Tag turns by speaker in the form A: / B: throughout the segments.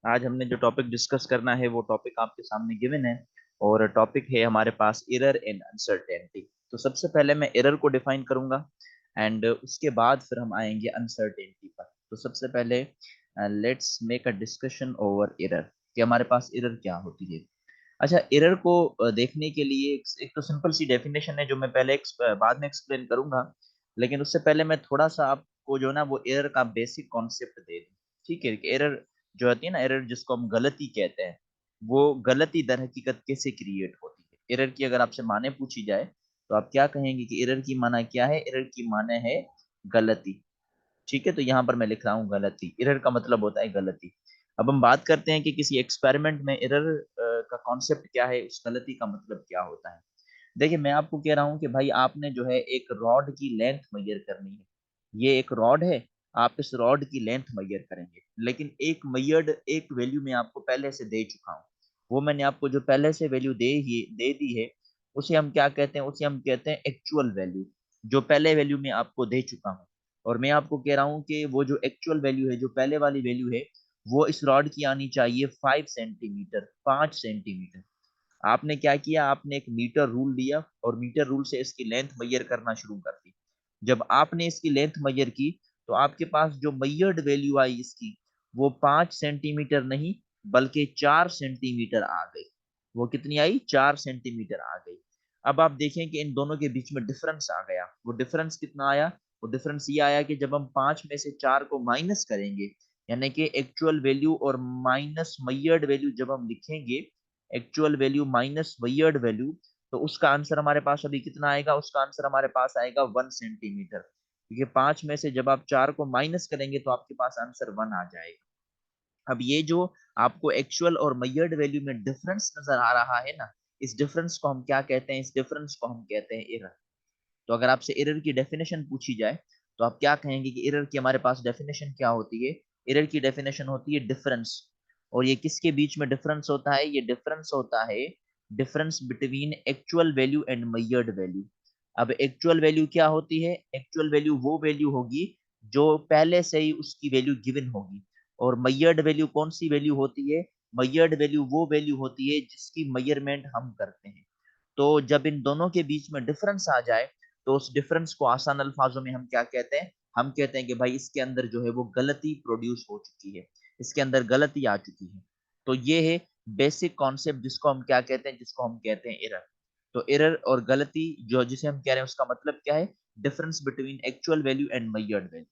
A: आज हमने जो टॉपिक डिस्कस करना है वो टॉपिक आपके सामने गिवन है और टॉपिक है हमारे पास एरर एंड अनसर्टेनिटी। तो सबसे पहले मैं एरर को डिफाइन करूंगा एंड उसके बाद फिर हम आएंगे अनसर्टेनिटी पर। तो सबसे पहले let's make a discussion over error कि हमारे पास एरर क्या होती है। अच्छा, एरर को देखने के लिए एक तो सिंपल सी डेफिनेशन है जो मैं पहले बाद में एक्सप्लेन करूंगा, लेकिन उससे पहले मैं थोड़ा सा आपको जो ना वो एरर का बेसिक कॉन्सेप्ट दे दूं। ठीक है, एरर जो होती है ना, एरर जिसको हम गलती कहते हैं, वो गलती दर हकीकत कैसे क्रिएट होती है। एरर की अगर आपसे माने पूछी जाए तो आप क्या कहेंगे कि एरर की माना क्या है? एरर की माने है गलती। ठीक है, तो यहाँ पर मैं लिख रहा हूँ गलती। एरर का मतलब होता है गलती। अब हम बात करते हैं कि किसी एक्सपेरिमेंट में एरर का कॉन्सेप्ट क्या है, उस गलती का मतलब क्या होता है। देखिए, मैं आपको कह रहा हूँ कि भाई आपने जो है एक रॉड की लेंथ मेजर करनी है। ये एक रॉड है, आप इस रॉड की लेंथ मेजर करेंगे, लेकिन एक मेजर्ड एक वैल्यू मैं आपको पहले से दे चुका हूँ। वो मैंने आपको जो पहले से वैल्यू दे दी है, उसे हम क्या कहते हैं? उसे हम कहते हैं एक्चुअल वैल्यू, जो पहले वैल्यू मैं आपको दे चुका हूँ। और मैं आपको कह रहा हूँ कि वो जो एक्चुअल वैल्यू है, जो पहले वाली वैल्यू है, वो इस रॉड की आनी चाहिए 5 सेंटीमीटर, 5 सेंटीमीटर। आपने क्या किया? आपने एक मीटर रूल लिया और मीटर रूल से इसकी लेंथ मेजर करना शुरू कर दी। जब आपने इसकी लेंथ मेजर की तो आपके पास जो मेजर्ड वैल्यू आई इसकी, वो 5 सेंटीमीटर नहीं बल्कि 4 सेंटीमीटर आ गई। वो कितनी आई? 4 सेंटीमीटर आ गई। अब आप देखें कि इन दोनों के बीच में डिफरेंस आ गया। वो डिफरेंस कितना आया? वो डिफरेंस ये आया कि जब हम 5 में से 4 को माइनस करेंगे, यानी कि एक्चुअल वैल्यू और माइनस मेजर्ड वैल्यू जब हम लिखेंगे, actual value minus weird value, तो उसका आंसर हमारे पास अभी कितना आएगा? उसका आंसर हमारे पास आएगा 1 सेंटीमीटर, क्योंकि 5 में से जब आप 4 को माइनस करेंगे तो आपके पास आंसर 1 आ जाएगा। अब ये जो आपको एक्चुअल और मेजर्ड वैल्यू में डिफरेंस नजर आ रहा है ना, इस डिफरेंस को हम क्या कहते हैं? इस डिफरेंस को हम कहते हैं एरर। तो अगर आपसे एरर की डेफिनेशन पूछी जाए तो आप क्या कहेंगे कि एरर की हमारे पास डेफिनेशन क्या होती है? एरर की डेफिनेशन होती है डिफरेंस। और ये किसके बीच में डिफरेंस होता है? ये डिफरेंस होता है difference between actual value and measured value. अब एक्चुअल वैल्यू क्या होती है? एक्चुअल वैल्यू वो वैल्यू होगी जो पहले से ही उसकी वैल्यू गिवन होगी। और मेजर्ड वैल्यू कौन सी वैल्यू होती है? मेजर्ड वैल्यू वो वैल्यू होती है जिसकी मेजरमेंट हम करते हैं। तो जब इन दोनों के बीच में डिफरेंस आ जाए तो उस डिफरेंस को आसान अल्फाजों में हम क्या कहते हैं? हम कहते हैं कि भाई इसके अंदर जो है वो गलती प्रोड्यूस हो चुकी है, इसके अंदर गलती आ चुकी है। तो ये है बेसिक कॉन्सेप्ट जिसको हम क्या कहते हैं? जिसको हम कहते हैं एरर। तो एरर और गलती जो जिसे हम कह रहे हैं उसका मतलब क्या है? Difference between actual value and measured value.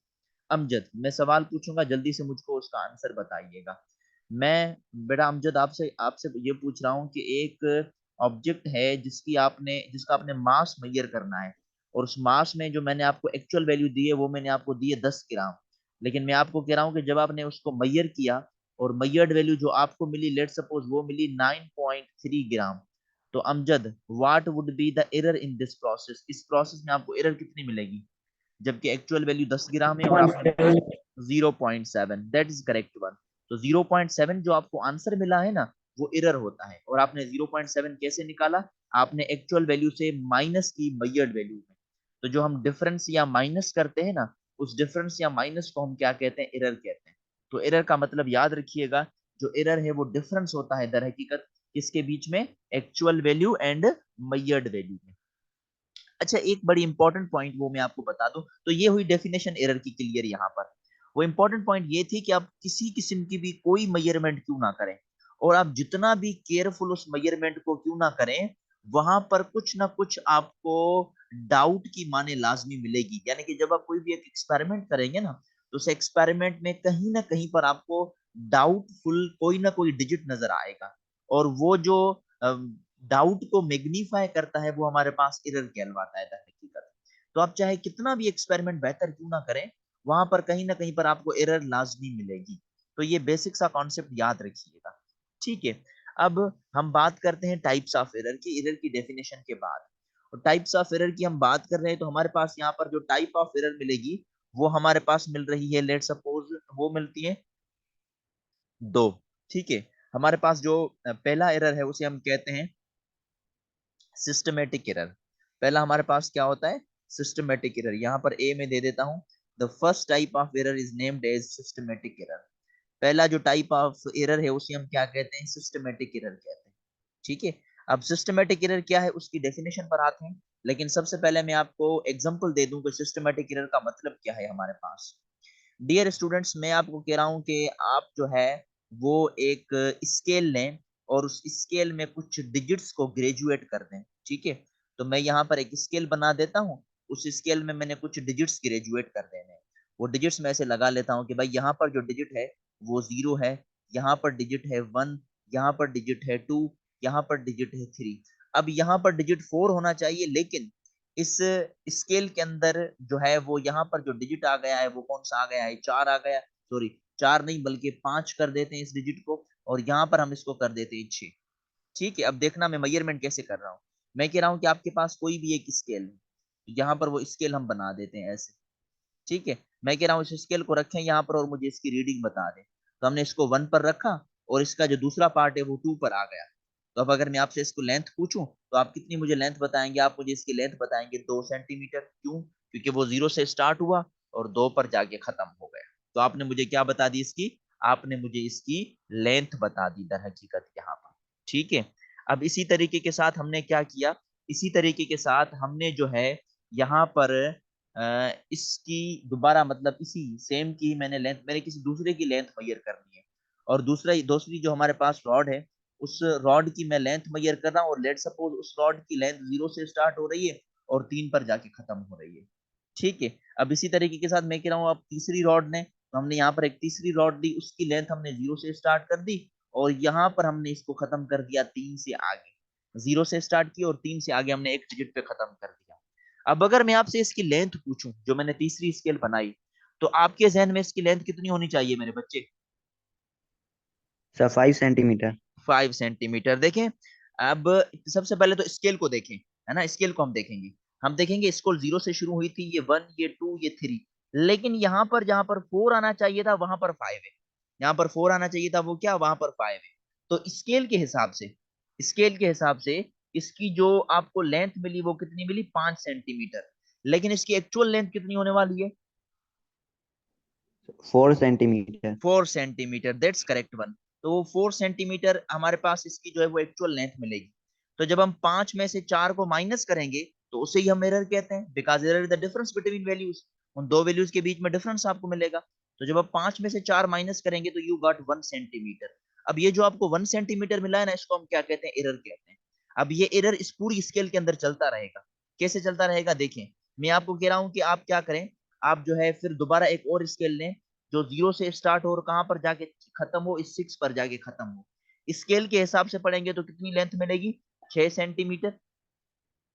A: Amjad, मैं सवाल पूछूंगा, जल्दी से मुझको उसका आंसर बताइएगा। मैं बेटा अमजद आपसे आपसे ये पूछ रहा हूँ कि एक ऑब्जेक्ट है जिसका आपने मास मेजर करना है, और उस मास में जो मैंने आपको एक्चुअल वैल्यू दी है वो मैंने आपको दी है 10 ग्राम। लेकिन मैं आपको कह रहा हूँ कि जब आपने उसको मेजर किया और मेजर्ड वैल्यू जो आपको मिली, लेट सपोज वो मिली 9.3 ग्राम। तो Amjad, what would be the error in this process? इस प्रोसेस में आपको एरर कितनी मिलेगी जबकि एक्चुअल वैल्यू 10 ग्राम है और आपने 0.7? That is correct one. तो 0.7 जो आपको आंसर मिला है ना, वो एरर होता है। और आपने 0.7 कैसे निकाला? आपने एक्चुअल वैल्यू से माइनस की मेजर्ड वैल्यू में। तो जो हम डिफरेंस या माइनस करते हैं ना, उस डिफरेंस या माइनस को हम क्या कहते हैं? एरर कहते हैं। तो एरर का मतलब याद रखिएगा, जो एरर है वो डिफरेंस होता है दर हकीकत किसके बीच में? Actual value and measured value में। अच्छा, एक बड़ी इंपॉर्टेंट पॉइंट वो मैं आपको बता दूं। तो ये हुई डेफिनेशन एरर की क्लियर यहाँ पर। वो इंपॉर्टेंट पॉइंट ये थी कि आप किसी किस्म की भी कोई मेजरमेंट क्यों ना करें, और आप जितना भी केयरफुल उस मेजरमेंट को क्यों ना करें, वहां पर कुछ ना कुछ आपको डाउट की माने लाजमी मिलेगी। यानी कि जब आप कोई भी एक एक्सपेरिमेंट करेंगे ना, तो उस एक्सपेरिमेंट में कहीं ना कहीं पर आपको डाउटफुल कोई ना कोई डिजिट नजर आएगा। और वो जो डाउट को मैग्नीफाई करता है वो हमारे पास एरर कहलवाता है दर हकीकत। तो आप चाहे कितना भी एक्सपेरिमेंट बेहतर क्यों ना करें, वहां पर कहीं ना कहीं पर आपको एरर लाजमी मिलेगी। तो ये बेसिक सा कॉन्सेप्ट याद रखिएगा। ठीक है, अब हम बात करते हैं टाइप्स ऑफ एरर की, एरर की डेफिनेशन के बाद। और टाइप्स ऑफ एरर की हम बात कर रहे हैं तो हमारे पास यहाँ पर जो टाइप ऑफ एरर मिलेगी वो हमारे पास मिल रही है, लेट सपोज वो मिलती है दो। ठीक है, हमारे पास जो पहला एरर है उसे हम कहते हैं सिस्टमेटिक एरर। पहला हमारे पास क्या होता है? Systematic error. यहां पर ए में दे देता हूं, the first type of error is named as systematic error. पहला जो टाइप ऑफ एरर है उसे हम क्या कहते हैं, सिस्टमेटिक एरर कहते हैं। ठीक है, अब सिस्टमेटिक एरर क्या है उसकी डेफिनेशन पर आते हैं, लेकिन सबसे पहले मैं आपको एग्जांपल दे दूं कि सिस्टमेटिक एरर का मतलब क्या है हमारे पास। डियर स्टूडेंट्स, मैं आपको कह रहा हूं कि आप जो है वो एक स्केल लें और उस स्केल में कुछ डिजिट्स को ग्रेजुएट कर दें। ठीक है, तो मैं यहाँ पर एक स्केल बना देता हूँ, उस स्केल में मैंने कुछ डिजिट्स ग्रेजुएट कर देने हैं। वो डिजिट्स मैं ऐसे लगा लेता हूँ कि भाई यहाँ पर जो डिजिट है वो 0 है, यहाँ पर डिजिट है 1, यहाँ पर डिजिट है 2, यहाँ पर डिजिट है 3। अब यहाँ पर डिजिट 4 होना चाहिए, लेकिन इस स्केल के अंदर जो है वो यहाँ पर जो डिजिट आ गया है वो कौन सा आ गया है, 4 आ गया। सॉरी, 4 नहीं बल्कि 5 कर देते हैं इस डिजिट को, और यहाँ पर हम इसको कर देते हैं 6। ठीक है, अब देखना मैं मेजरमेंट कैसे कर रहा हूँ। मैं कह रहा हूँ कि आपके पास कोई भी एक स्केल है, तो यहाँ पर वो स्केल हम बना देते हैं ऐसे। ठीक है, मैं कह रहा हूँ इस स्केल को रखें यहाँ पर और मुझे इसकी रीडिंग बता दें। तो हमने इसको 1 पर रखा और इसका जो दूसरा पार्ट है वो 2 पर आ गया। तो अब अगर मैं आपसे इसको लेंथ पूछूं तो आप कितनी मुझे लेंथ बताएंगे, आप मुझे इसकी लेंथ बताएंगे 2 सेंटीमीटर। क्यों? क्योंकि वो 0 से स्टार्ट हुआ और 2 पर जाके खत्म हो गया। तो आपने मुझे क्या बता दी इसकी, आपने मुझे इसकी लेंथ बता दी दर हकीकत यहाँ पर। ठीक है, अब इसी तरीके के साथ हमने क्या किया, इसी तरीके के साथ हमने जो है यहाँ पर इसकी दोबारा मतलब इसी सेम की मैंने लेंथ, मैंने किसी दूसरे की लेंथ मेजर करनी है, और दूसरी जो हमारे पास रॉड है उस रॉड की मैं लेंथ मेजर कर रहा हूँ, और लेट सपोज उस रॉड की लेंथ 0 से स्टार्ट हो रही है और 3 पर जाके खत्म हो रही है। ठीक है, अब इसी तरीके के साथ मैं कह रहा हूँ अब तीसरी रॉड ने, तो हमने यहाँ पर एक तीसरी रॉड दी, उसकी लेंथ हमने 0 से स्टार्ट कर दी और यहाँ पर हमने इसको खत्म कर दिया 3 से आगे। 0 से स्टार्ट किया और 3 से आगे हमने एक डिजिट पे खत्म कर दिया। अब अगर मैं आपसे इसकी लेंथ पूछूं जो मैंने तीसरी स्केल बनाई, तो आपके जहन में इसकी लेंथ कितनी होनी चाहिए मेरे बच्चे?
B: Sir 5 centimetre.
A: 5 सेंटीमीटर। देखें, अब सबसे पहले तो स्केल को देखें, है ना, स्केल को हम देखेंगे। हम देखेंगे स्केल 0 से शुरू हुई थी, ये 1, ये 2, ये 3, लेकिन यहाँ पर जहां पर 4 आना चाहिए था वहां पर 5 है। यहाँ पर 4 आना चाहिए था, वो क्या, वहां पर 5 है। तो स्केल के हिसाब से, स्केल के हिसाब से इसकी जो आपको लेंथ मिली वो कितनी मिली, 5 सेंटीमीटर। लेकिन इसकी एक्चुअल लेंथ कितनी होने वाली है?
B: 4 centimetre.
A: 4 centimetre, that's correct one. तो वो 4 सेंटीमीटर हमारे पास इसकी जो है वो एक्चुअल लेंथ मिलेगी। तो जब हम 5 में से 4 को माइनस करेंगे तो उसे ही हम एरर कहते हैं, because error is the difference between values. उन दो वैल्यूज के बीच में डिफरेंस आपको मिलेगा। तो जब आप 5 में से 4 माइनस करेंगे तो यू गॉट 1 सेंटीमीटर। अब ये जो आपको 1 सेंटीमीटर मिला है ना, इसको हम क्या कहते हैं, एरर कहते हैं। अब ये एरर इस पूरी स्केल के अंदर चलता रहेगा। कैसे चलता रहेगा, देखें, मैं आपको कह रहा हूं कि आप क्या करें, आप जो है फिर दोबारा एक और स्केल लें जो 0 से स्टार्ट हो और कहां पर जाके खत्म हो, इस 6 पर जाके खत्म हो। स्केल के हिसाब से पढ़ेंगे तो कितनी लेंथ मिलेगी, 6 सेंटीमीटर,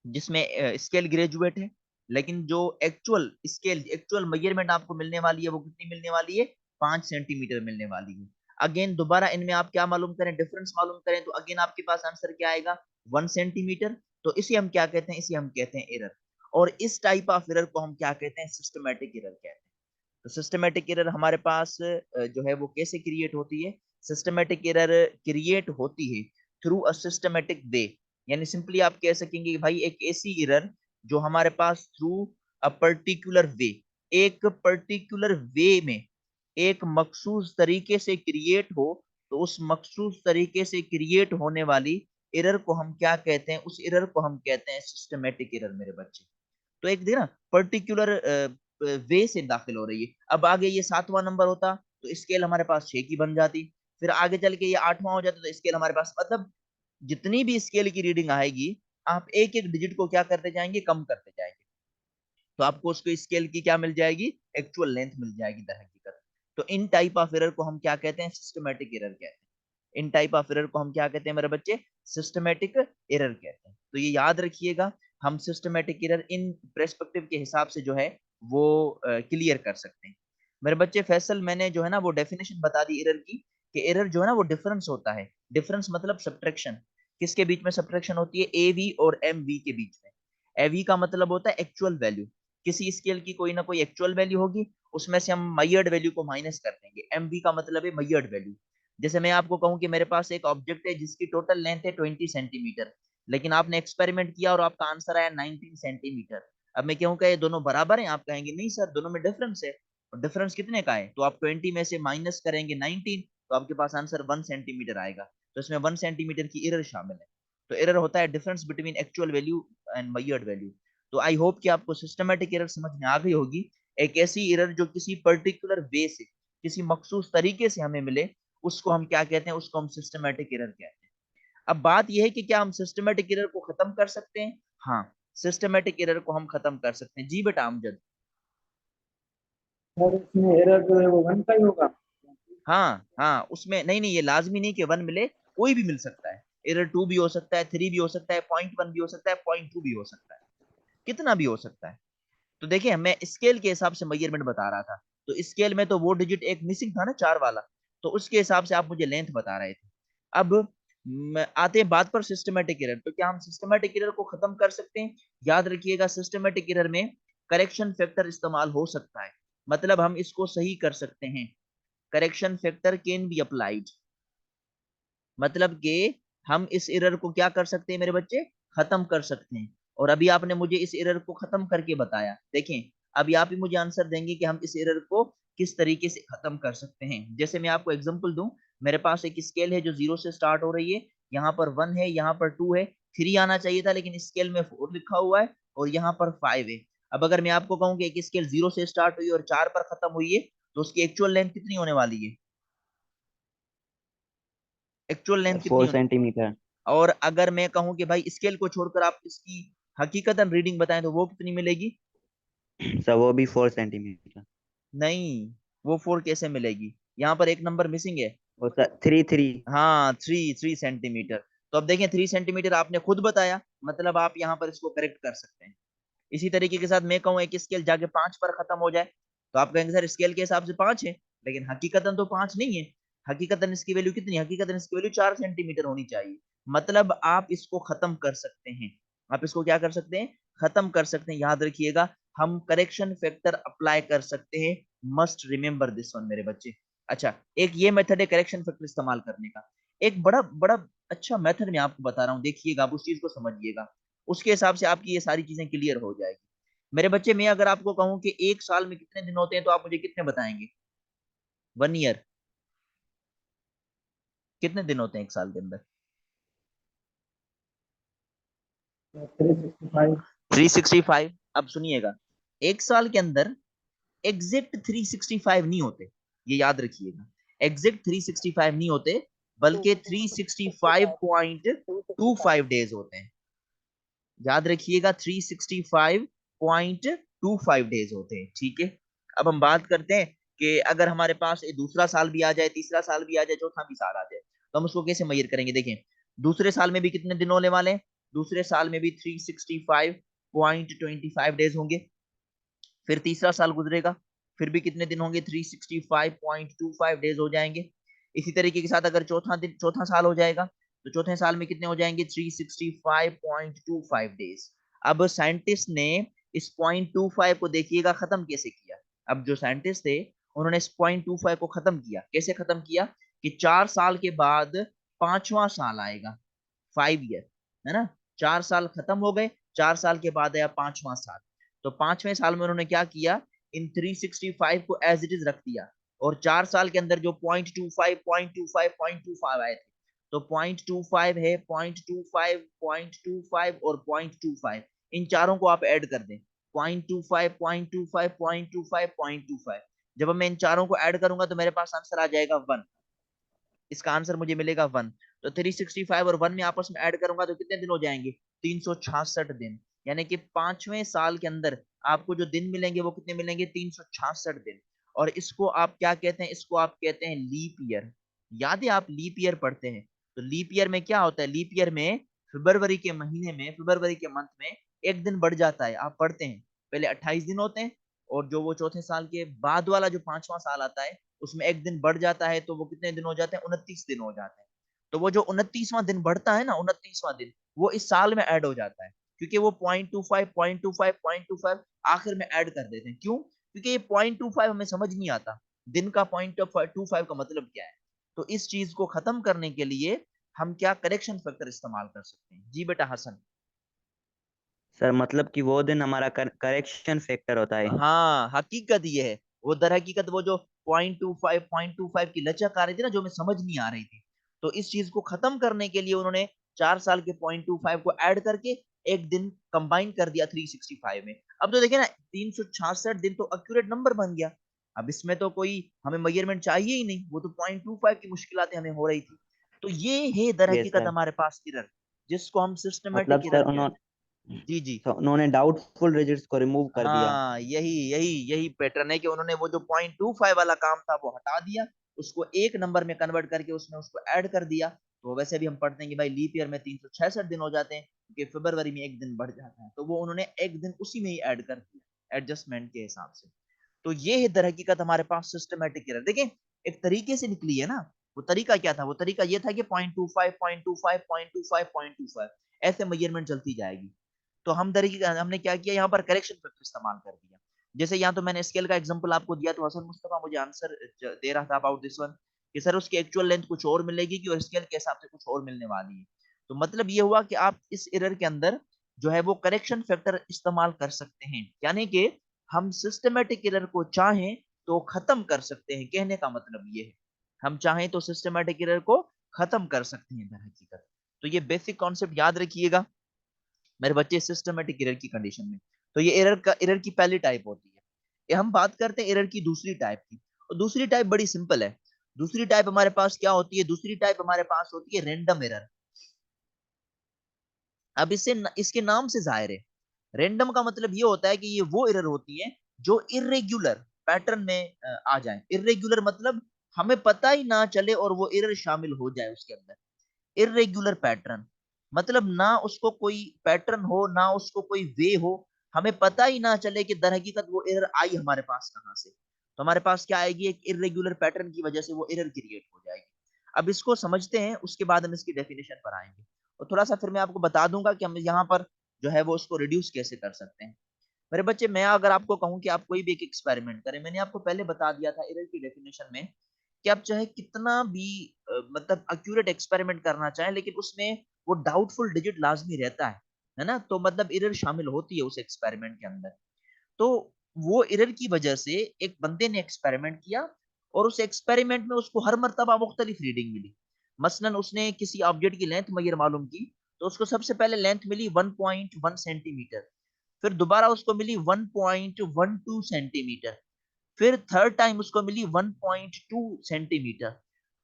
A: जिसमें स्केल ग्रेजुएट है। लेकिन जो एक्चुअल मेजरमेंट आपको मिलने वाली है वो कितनी मिलने वाली है, 5 सेंटीमीटर मिलने वाली है। अगेन दोबारा इनमें आप क्या मालूम करें, डिफरेंस मालूम करें, तो अगेन आपके पास आंसर क्या आएगा, 1 सेंटीमीटर। तो इसे हम क्या कहते हैं, इसे हम कहते हैं एरर। और इस टाइप ऑफ एरर को हम क्या कहते हैं, सिस्टमेटिक एरर कहते हैं। तो सिस्टमेटिक एरर हमारे पास जो है वो कैसे क्रिएट होती है, सिस्टमेटिक एरर क्रिएट होती है थ्रू अ सिस्टमेटिक वे। यानी सिंपली आप कह सकेंगे कि भाई एक ऐसी एरर जो हमारे pass through a particular way, एक पर्टिकुलर वे में एक मखसूस तरीके से क्रिएट हो, तो उस मखसूस तरीके से क्रिएट होने वाली एरर को हम क्या कहते हैं, उस एरर को हम कहते हैं सिस्टमेटिक एरर मेरे बच्चे। तो एक देखना पर्टिकुलर वे से दाखिल हो रही है। अब आगे ये 7वां नंबर होता तो स्केल हमारे पास 6 की बन जाती, फिर आगे चल के ये 8वां हो जाता तो स्केल हमारे पास, मतलब जितनी भी स्केल की रीडिंग आएगी आप एक एक डिजिट को क्या करते जाएंगे, कम करते जाएंगे, तो आपको उसको स्केल की क्या मिल जाएगी, एक्चुअल लेंथ मिल जाएगी दर हकीकत। तो इन टाइप ऑफ एरर को हम क्या कहते हैं, सिस्टमेटिक एरर कहते हैं। इन टाइप ऑफ एरर को हम क्या कहते हैं मेरे बच्चे, सिस्टमेटिक एरर कहते हैं। तो ये याद रखिएगा, हम सिस्टमेटिक एरर इन पर्सपेक्टिव के हिसाब से जो है वो क्लियर कर सकते हैं। मेरे बच्चे फैसल, मैंने जो है ना वो डेफिनेशन बता दी एरर की, कि एरर जो है ना वो डिफरेंस होता है। डिफरेंस मतलब सब्ट्रैक्शन। किसके बीच में सब्ट्रैक्शन होती है, ए वी और एम वी के बीच में। एवी का मतलब होता है एक्चुअल वैल्यू, किसी स्केल की कोई ना कोई एक्चुअल वैल्यू होगी, उसमें से हम मेजर्ड वैल्यू को माइनस कर देंगे। एमवी का मतलब है मेजर्ड वैल्यू। जैसे मैं आपको कहूं कि मेरे पास एक ऑब्जेक्ट है जिसकी टोटल लेंथ है 20 सेंटीमीटर, लेकिन आपने एक्सपेरिमेंट किया और आपका आंसर आया 19 सेंटीमीटर। अब मैं कहूँ ये दोनों बराबर हैं, आप कहेंगे नहीं सर दोनों में डिफरेंस है। डिफरेंस कितने का है, तो आप 20 में से माइनस करेंगे 19, तो आपके पास आंसर 1 सेंटीमीटर आएगा। तो इसमें 1 सेंटीमीटर की एरर शामिल है। तो एरर होता है difference between actual value and measured value. तो आई होप कि आपको सिस्टमेटिक एरर समझ में आ गई होगी। एक ऐसी एरर जो किसी पर्टिकुलर वे से, किसी मखसूस तरीके से हमें मिले, उसको हम क्या कहते हैं, उसको हम सिस्टमेटिक एरर कहते हैं। अब बात यह है कि क्या हम सिस्टमेटिक एरर को खत्म कर सकते हैं? हाँ, सिस्टमेटिक एरर को हम खत्म कर सकते हैं। जी बेटा अमजद।
C: सर इसमें एरर जो है वो वन का ही होगा?
A: हाँ हाँ, उसमें नहीं नहीं, ये लाजमी नहीं कि 1 मिले, कोई भी मिल सकता है। एरर 2 भी हो सकता है, 3 भी हो सकता है, 0.1 भी हो सकता है, 0.2 भी हो सकता है, कितना भी हो सकता है। तो देखिए, मैं स्केल के हिसाब से मेजरमेंट बता रहा था। तो स्केल में तो वो डिजिट एक मिसिंग था ना, 4 वाला, तो उसके हिसाब से आप मुझे लेंथ बता रहे थे। अब आते हैं बात पर सिस्टमेटिक एरर। तो क्या हम सिस्टमेटिक एरर को खत्म कर सकते हैं? याद रखिएगा, सिस्टमेटिक एरर में करेक्शन फैक्टर इस्तेमाल हो सकता है, मतलब हम इसको सही कर सकते हैं। Correction factor can be applied, मतलब कि हम इस एरर को क्या कर सकते हैं मेरे बच्चे, खत्म कर सकते हैं। और अभी आपने मुझे इस एरर को खत्म करके बताया। देखें, अभी आप ही मुझे आंसर देंगे कि हम इस एरर को किस तरीके से खत्म कर सकते हैं। जैसे मैं आपको एग्जांपल दूं, मेरे पास एक स्केल है जो 0 से स्टार्ट हो रही है, यहाँ पर 1 है, यहाँ पर 2 है, 3 आना चाहिए था, लेकिन स्केल में 4 लिखा हुआ है, और यहाँ पर 5 है। अब अगर मैं आपको कहूँ कि एक स्केल 0 से स्टार्ट हुई और 4 पर खत्म हुई है, तो उसकी एक्चुअल लेंथ कितनी होने वाली है? एक्चुअल लेंथ कितनी
B: फोर
A: होने?
B: सेंटीमीटर
A: और अगर मैं कहूं कि भाई स्केल को छोड़कर आप इसकी हकीकतन रीडिंग बताएं, तो वो कितनी मिलेगी?
B: सर वो भी 4 सेंटीमीटर।
A: नहीं, वो 4 कैसे मिलेगी? यहाँ पर एक नंबर मिसिंग है।
B: वो सर 3 3।
A: हाँ, 3 सेंटीमीटर। तो अब देखें, 3 सेंटीमीटर आपने खुद बताया, मतलब आप यहाँ पर इसको करेक्ट कर सकते हैं। इसी तरीके के साथ मैं कहूँ एक स्केल जाके 5 पर खत्म हो जाए, तो आप कहेंगे सर स्केल के हिसाब से 5 है, लेकिन हकीकतन तो 5 नहीं है। हकीकतन इसकी वैल्यू कितनी है? हकीकतन इसकी वैल्यू 4 सेंटीमीटर होनी चाहिए। मतलब आप इसको खत्म कर सकते हैं। आप इसको क्या कर सकते हैं? खत्म कर सकते हैं। याद रखिएगा, हम करेक्शन फैक्टर अप्लाई कर सकते हैं। मस्ट रिमेंबर दिस वन मेरे बच्चे। अच्छा, एक ये मेथड है करेक्शन फैक्टर इस्तेमाल करने का। एक बड़ा बड़ा अच्छा मेथड मैं आपको बता रहा हूँ, देखिएगा, आप उस चीज को समझिएगा, उसके हिसाब से आपकी ये सारी चीजें क्लियर हो जाएगी। मेरे बच्चे, मैं अगर आपको कहूं कि एक साल में कितने दिन होते हैं, तो आप मुझे कितने बताएंगे? 1 ईयर कितने दिन होते हैं एक साल के अंदर?
C: 365।
A: 365। अब सुनिएगा, एक साल के अंदर एग्जैक्ट 365 नहीं होते, ये याद रखिएगा। एग्जैक्ट 365 नहीं होते, बल्कि 365.25 डेज होते हैं। याद रखिएगा, 365.25 डेज होते हैं, ठीक है। अब हम बात करते हैं कि अगर हमारे पास दूसरा साल भी आ जाए, तीसरा साल भी आ जाए, चौथा भी साल आ जाए, तो हम उसको कैसे मेजर करेंगे? देखें, दूसरे साल में भी कितने दिन होने वाले हैं? दूसरे साल में भी 365.25 डेज होंगे। फिर तीसरा साल गुजरेगा, फिर भी कितने दिन होंगे? 365.25 डेज हो जाएंगे। इसी तरीके के साथ अगर चौथा साल हो जाएगा, तो चौथे साल में कितने हो जाएंगे? 365.25 डेज। अब साइंटिस्ट ने इस 0.25 को देखिएगा खत्म कैसे किया। अब जो साइंटिस्ट थे, उन्होंने इस 0.25 को खत्म किया। कैसे खत्म किया? कि 4 साल के बाद पांचवा साल आएगा, 5 ईयर, है ना। 4 साल खत्म हो गए, 4 साल के बाद आया पांचवा साल। तो पांचवें साल में उन्होंने क्या किया? इन 365 को एज इट इज रख दिया, और 4 साल के अंदर जो 0.25 आए थे, तो 0.25 है, 0.25, 0.25 और 0.25, इन चारों को आप ऐड कर दें। 0.25, 0.25, 0.25, 0.25, जब मैं इन चारों को ऐड करूंगा, तो मेरे पास आंसर आ जाएगा 1। इसका आंसर मुझे मिलेगा 1। तो 365 और 1 में आपस में ऐड करूंगा, तो कितने दिन हो जाएंगे? 366 दिन। यानी कि पांचवें साल के अंदर आपको जो दिन मिलेंगे, वो कितने मिलेंगे? 366 दिन। और इसको आप क्या कहते हैं? इसको आप कहते हैं लीप ईयर। याद है, आप लीप ईयर पढ़ते हैं। तो लीप ईयर में क्या होता है? लीप ईयर में फरवरी के महीने में, फरवरी के मंथ में एक दिन बढ़ जाता है। आप पढ़ते हैं, पहले 28 दिन होते हैं, और जो वो चौथे साल के बाद वाला जो पांचवा साल आता है, उसमें एक दिन बढ़ जाता है, तो वो कितने दिन हो जाते हैं? 29 दिन हो जाते हैं। तो वो जो 29वां दिन बढ़ता है ना, 29वां दिन, वो इस साल में ऐड हो जाता है, क्योंकि वो 0.25, 0.25, 0.25 आखिर में ऐड कर देते हैं। क्यों? क्योंकि ये 0.25 हमें समझ नहीं आता, दिन का 0.25 का मतलब क्या है। तो इस चीज को खत्म करने के लिए हम क्या करेक्शन फैक्टर इस्तेमाल कर सकते हैं? जी बेटा हसन।
B: सर मतलब कि वो दिन हमारा करेक्शन फैक्टर होता है।
A: हाँ, हकीकत ये है। वो दर हकीकत वो जो 0.25 की लचक आ रही थी ना, जो हमें समझ नहीं आ रही थी, तो इस चीज को खत्म करने के लिए उन्होंने 4 साल के 0.25 को ऐड करके एक दिन कंबाइन कर दिया 365 में। अब तो देखिए ना, 366 दिन तो एक्यूरेट नंबर बन गया। अब इसमें तो कोई हमें मेजरमेंट चाहिए ही नहीं, वो तो 0.25 की मुश्किलातें हमें हो रही थी। तो ये है दर
B: यस
A: हकीकत
B: सर।
A: हमारे पास एरर, जिसको हम
B: मतलब
A: सिस्टमेटिक एरर
B: सर
A: कहते हैं।
B: उन्होंने
A: जी जी।
B: तो उन्होंने डाउटफुल रिजल्ट्स को रिमूव कर दिया।
A: हाँ, यही यही यही पैटर्न है कि उन्होंने वो जो 0.25 वाला काम था वो हटा दिया, उसको एक नंबर में कन्वर्ट करके उसमें उसको ऐड कर दिया। तो वैसे भी हम पढ़ते हैं कि भाई लीप ईयर में 366 दिन हो जाते हैं, क्योंकि फरवरी में एक दिन बढ़ जाता है, तो वो उन्होंने एक दिन उसी में ही ऐड कर दिया एडजस्टमेंट के हिसाब से। तो ये है दर हकीकत हमारे पास सिस्टमेटिक एरर। देखिए, एक तरीके से निकली है ना। वो तरीका क्या था? वो तरीका ये था कि 0.25 0.25 0.25 0.25 ऐसे मेजरमेंट चलती जाएगी। तो हमने क्या किया, यहाँ पर करेक्शन फैक्टर इस्तेमाल कर दिया। जैसे यहाँ तो मैंने स्केल का एग्जांपल आपको दिया, तो हसन मुस्तफा मुझे आंसर दे रहा था अबाउट दिस वन कि सर उसकी एक्चुअल लेंथ कुछ और मिलेगी कि और स्केल के हिसाब से कुछ और मिलने वाली है। तो मतलब ये हुआ कि आप इस एरर के अंदर जो है वो करेक्शन फैक्टर इस्तेमाल कर सकते हैं, यानी कि हम सिस्टमेटिक एरर को चाहें तो खत्म कर सकते हैं। कहने का मतलब ये है, हम चाहें तो सिस्टमेटिक एरर को खत्म कर सकते हैं दर हकीकत। तो ये बेसिक कॉन्सेप्ट याद रखिएगा मेरे बच्चे, सिस्टमेटिक एरर की कंडीशन में। तो ये एरर की पहली टाइप होती है। ये हम बात करते हैं एरर की दूसरी टाइप की, और दूसरी टाइप बड़ी सिंपल है। दूसरी टाइप हमारे पास क्या होती है? दूसरी टाइप हमारे पास होती है रैंडम एरर। अब इसके नाम से जाहिर है, रैंडम का मतलब ये होता है कि ये वो एरर होती है जो इरेग्युलर पैटर्न में आ जाए। इरेग्युलर मतलब हमें पता ही ना चले और वो एरर शामिल हो जाए उसके अंदर। इरेग्युलर पैटर्न मतलब ना उसको कोई पैटर्न हो, ना उसको कोई वे हो, हमें पता ही ना चले कि दर हकीकत वो एरर आई हमारे पास कहां से। तो हमारे पास क्या आएगी? एक इरेग्युलर पैटर्न की वजह से वो एरर क्रिएट हो जाएगी। अब इसको समझते हैं, उसके बाद हम इसकी डेफिनेशन पर आएंगे, और थोड़ा सा फिर मैं आपको बता दूंगा कि हम यहाँ पर जो है वो उसको रिड्यूस कैसे कर सकते हैं। मेरे बच्चे, मैं अगर आपको कहूं कि आप कोई भी एक एक्सपेरिमेंट करें, मैंने आपको पहले बता दिया था एरर की डेफिनेशन में कि आप चाहे कितना भी मतलब एक्यूरेट एक्सपेरिमेंट करना चाहें, लेकिन उसमें वो डाउटफुल डिजिट लाजमी रहता है ना? तो मतलब एरर शामिल होती है उस एक्सपेरिमेंट के अंदर। तो वो एरर की वजह से एक बंदे ने एक्सपेरिमेंट किया, और उस एक्सपेरिमेंट में उसको हर मर्तबा मुख्तलिफ रीडिंग मिली। मसलन उसने किसी ऑब्जेक्ट की लेंथ मैयर मालूम की, तो उसको सबसे पहले लेंथ मिली 1.1 सेंटीमीटर, फिर दोबारा उसको मिली 1.12 सेंटीमीटर, फिर थर्ड टाइम उसको मिली 1.2 सेंटीमीटर,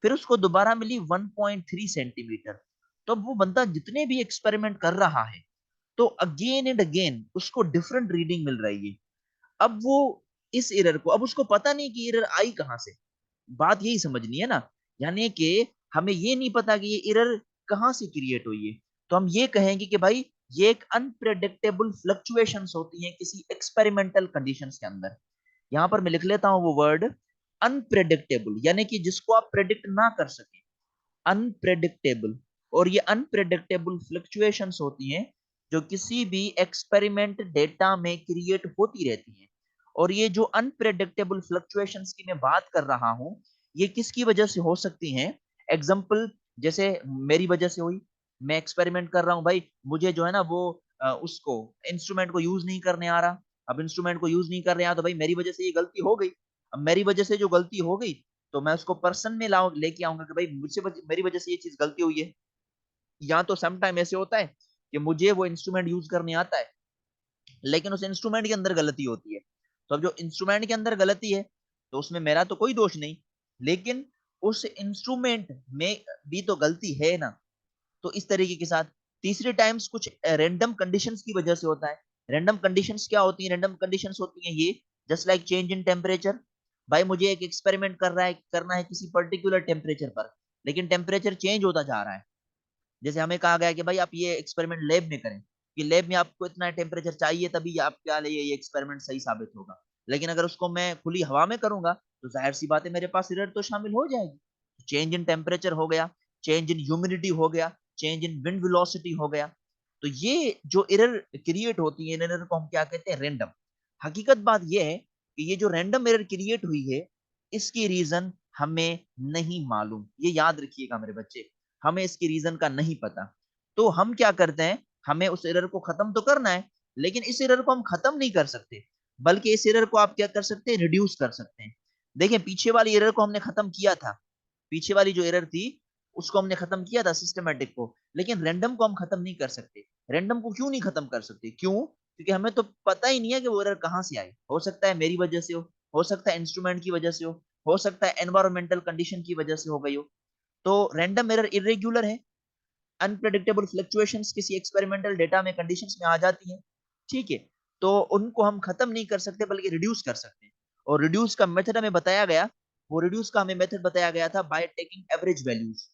A: फिर उसको दोबारा मिली 1.3 सेंटीमीटर। तो अब वो बंदा जितने भी एक्सपेरिमेंट कर रहा है, तो अगेन एंड अगेन उसको डिफरेंट रीडिंग मिल रही है। अब वो इस एरर को, अब उसको पता नहीं कि एरर आई कहां से। बात यही समझनी है ना, यानी कि हमें ये नहीं पता कि ये एरर कहां से क्रिएट हुई है। तो हम ये कहेंगे कि भाई ये एक अनप्रेडिक्टेबल फ्लक्चुएशंस होती हैं किसी एक्सपेरिमेंटल कंडीशंस के अंदर। यहां पर मैं लिख लेता हूं वो वर्ड अनप्रेडिक्टेबल, यानी कि जिसको आप प्रेडिक्ट ना कर सके, अनप्रेडिक्टेबल। और ये अनप्रेडिक्टेबल फ्लक्चुएशंस होती हैं जो किसी भी एक्सपेरिमेंट डेटा में क्रिएट होती रहती हैं। और ये जो अनप्रेडिक्टेबल फ्लक्चुएशंस की मैं बात कर रहा हूं, ये किसकी वजह से हो सकती हैं? एग्जांपल, जैसे मेरी वजह से हुई। मैं एक्सपेरिमेंट कर रहा हूं भाई, मुझे जो है ना वो उसको इंस्ट्रूमेंट को यूज नहीं करने आ रहा। अब इंस्ट्रूमेंट को यूज नहीं कर रहे हैं तो भाई मेरी वजह से ये गलती हो गई। अब मेरी वजह से जो गलती हो गई, तो मैं उसको पर्सन में लाऊं, लेके आऊंगा कि भाई मेरी वजह से ये चीज गलती हुई है। या तो सम टाइम ऐसे होता है कि मुझे वो इंस्ट्रूमेंट यूज करने आता है, लेकिन उस इंस्ट्रूमेंट के अंदर गलती होती है। तो अब जो इंस्ट्रूमेंट के अंदर गलती है, तो उसमें मेरा तो कोई दोष नहीं, लेकिन उस इंस्ट्रूमेंट में भी तो गलती है ना। तो इस तरीके के साथ तीसरे टाइम्स कुछ रैंडम कंडीशंस की वजह से होता है। रैंडम कंडीशंस क्या होती हैं? रैंडम कंडीशंस होती हैं ये, just like change in temperature. भाई मुझे एक एक्सपेरिमेंट करना है किसी पर्टिकुलर टेम्परेचर पर, लेकिन टेम्परेचर चेंज होता जा रहा है। जैसे हमें कहा गया कि भाई आप ये एक्सपेरिमेंट लैब में करें, कि लैब में आपको इतना टेम्परेचर चाहिए तभी आपके लिए ये एक्सपेरिमेंट सही साबित होगा। लेकिन अगर उसको मैं खुली हवा में करूंगा, तो जाहिर सी बात है मेरे पास एरर तो शामिल हो जाएगी। चेंज इन टेम्परेचर हो गया, चेंज इन ह्यूमिडिटी हो गया, चेंज इन विंड वेलोसिटी हो गया। तो ये जो एरर क्रिएट होती है, इन एरर को हम क्या कहते हैं? रैंडम। हकीकत बात यह है कि ये जो रैंडम एरर क्रिएट हुई है, इसकी रीजन हमें नहीं मालूम। ये याद रखिएगा मेरे बच्चे, हमें इसकी रीजन का नहीं पता। तो हम क्या करते हैं? हमें उस एरर को खत्म तो करना है, लेकिन इस एरर को हम खत्म नहीं कर सकते। बल्कि इस एरर को आप क्या कर सकते हैं, रिड्यूस कर सकते हैं। देखिए पीछे वाली एरर को हमने खत्म किया था, पीछे वाली जो एरर थी उसको हमने खत्म किया था सिस्टमेटिक को, लेकिन रैंडम को हम खत्म नहीं कर सकते। रैंडम को क्यों नहीं खत्म कर सकते, क्यों? क्योंकि हमें तो पता ही नहीं है कि वो एरर कहाँ से आई। हो सकता है मेरी वजह से हो सकता है इंस्ट्रूमेंट की वजह से हो सकता है एनवायरमेंटल कंडीशन की वजह से हो गई हो। तो रैंडम एरर इरेग्युलर है, अनप्रेडिक्टेबल फ्लक्चुएशंस किसी एक्सपेरिमेंटल डेटा में कंडीशंस में आ जाती हैं, ठीक है। तो उनको हम खत्म नहीं कर सकते बल्कि रिड्यूस कर सकते हैं। और रिड्यूस का मेथड हमें बताया गया, वो रिड्यूस का हमें मेथड बताया गया था by taking average values,